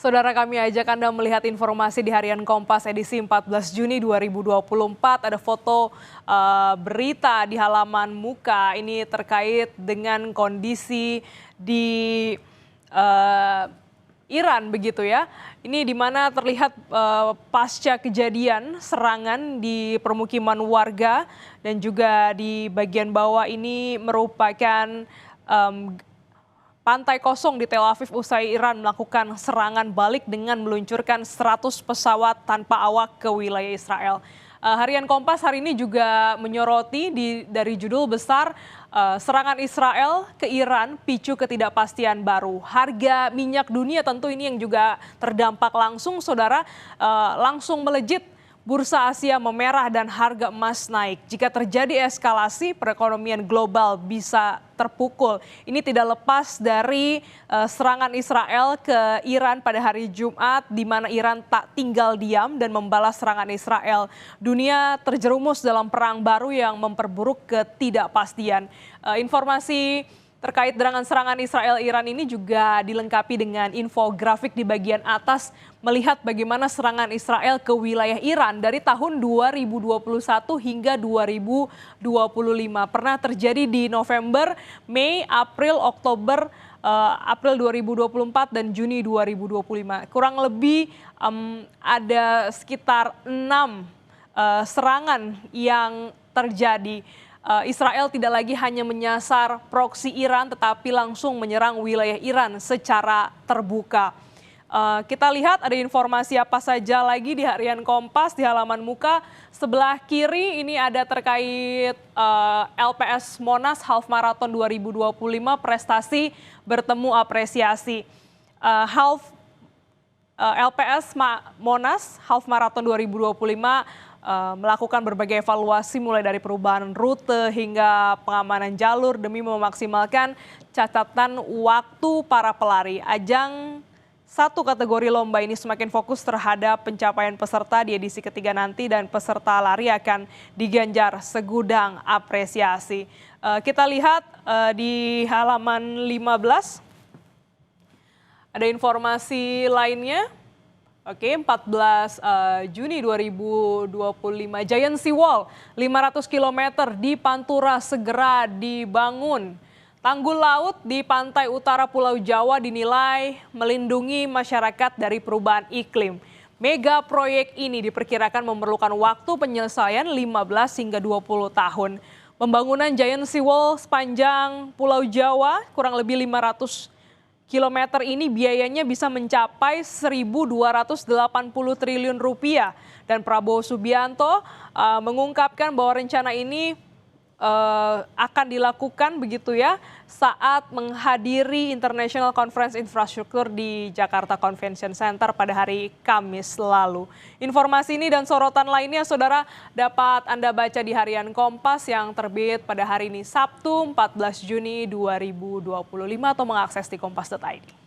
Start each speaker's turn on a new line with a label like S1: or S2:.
S1: Saudara, kami ajak Anda melihat informasi di Harian Kompas edisi 14 Juni 2024. Ada foto berita di halaman muka. Ini terkait dengan kondisi di Iran begitu ya. Ini di mana terlihat pasca kejadian serangan di permukiman warga dan juga di bagian bawah ini merupakan pantai kosong di Tel Aviv usai Iran melakukan serangan balik dengan meluncurkan 100 pesawat tanpa awak ke wilayah Israel. Harian Kompas hari ini juga menyoroti dari judul besar serangan Israel ke Iran picu ketidakpastian baru. Harga minyak dunia tentu ini yang juga terdampak langsung, saudara, langsung melejit. Bursa Asia memerah dan harga emas naik. Jika terjadi eskalasi, perekonomian global bisa terpukul. Ini tidak lepas dari serangan Israel ke Iran pada hari Jumat, di mana Iran tak tinggal diam dan membalas serangan Israel. Dunia terjerumus dalam perang baru yang memperburuk ketidakpastian. Informasi terkait dengan serangan Israel-Iran ini juga dilengkapi dengan infografik di bagian atas melihat bagaimana serangan Israel ke wilayah Iran dari tahun 2021 hingga 2025. Pernah terjadi di November, Mei, April, Oktober, April 2024 dan Juni 2025. Kurang lebih ada sekitar 6 serangan yang terjadi. Israel tidak lagi hanya menyasar proksi Iran, tetapi langsung menyerang wilayah Iran secara terbuka. Kita lihat ada informasi apa saja lagi di Harian Kompas di halaman muka. Sebelah kiri ini ada terkait LPS Monas Half Marathon 2025, prestasi bertemu apresiasi. LPS Monas Half Marathon 2025 melakukan berbagai evaluasi mulai dari perubahan rute hingga pengamanan jalur demi memaksimalkan catatan waktu para pelari. Ajang satu kategori lomba ini semakin fokus terhadap pencapaian peserta di edisi ketiga nanti dan peserta lari akan diganjar segudang apresiasi. Kita lihat di halaman 15 ada informasi lainnya. Oke, 14 Juni 2025, Giant Sea Wall 500 km di Pantura segera dibangun. Tanggul laut di pantai utara Pulau Jawa dinilai melindungi masyarakat dari perubahan iklim. Mega proyek ini diperkirakan memerlukan waktu penyelesaian 15 hingga 20 tahun. Pembangunan Giant Sea Wall sepanjang Pulau Jawa kurang lebih 500 kilometer ini biayanya bisa mencapai 1.280 triliun rupiah. Dan Prabowo Subianto mengungkapkan bahwa rencana ini akan dilakukan begitu ya saat menghadiri International Conference Infrastructure di Jakarta Convention Center pada hari Kamis lalu. Informasi ini dan sorotan lainnya, saudara, dapat Anda baca di Harian Kompas yang terbit pada hari ini Sabtu 14 Juni 2025 atau mengakses di kompas.id.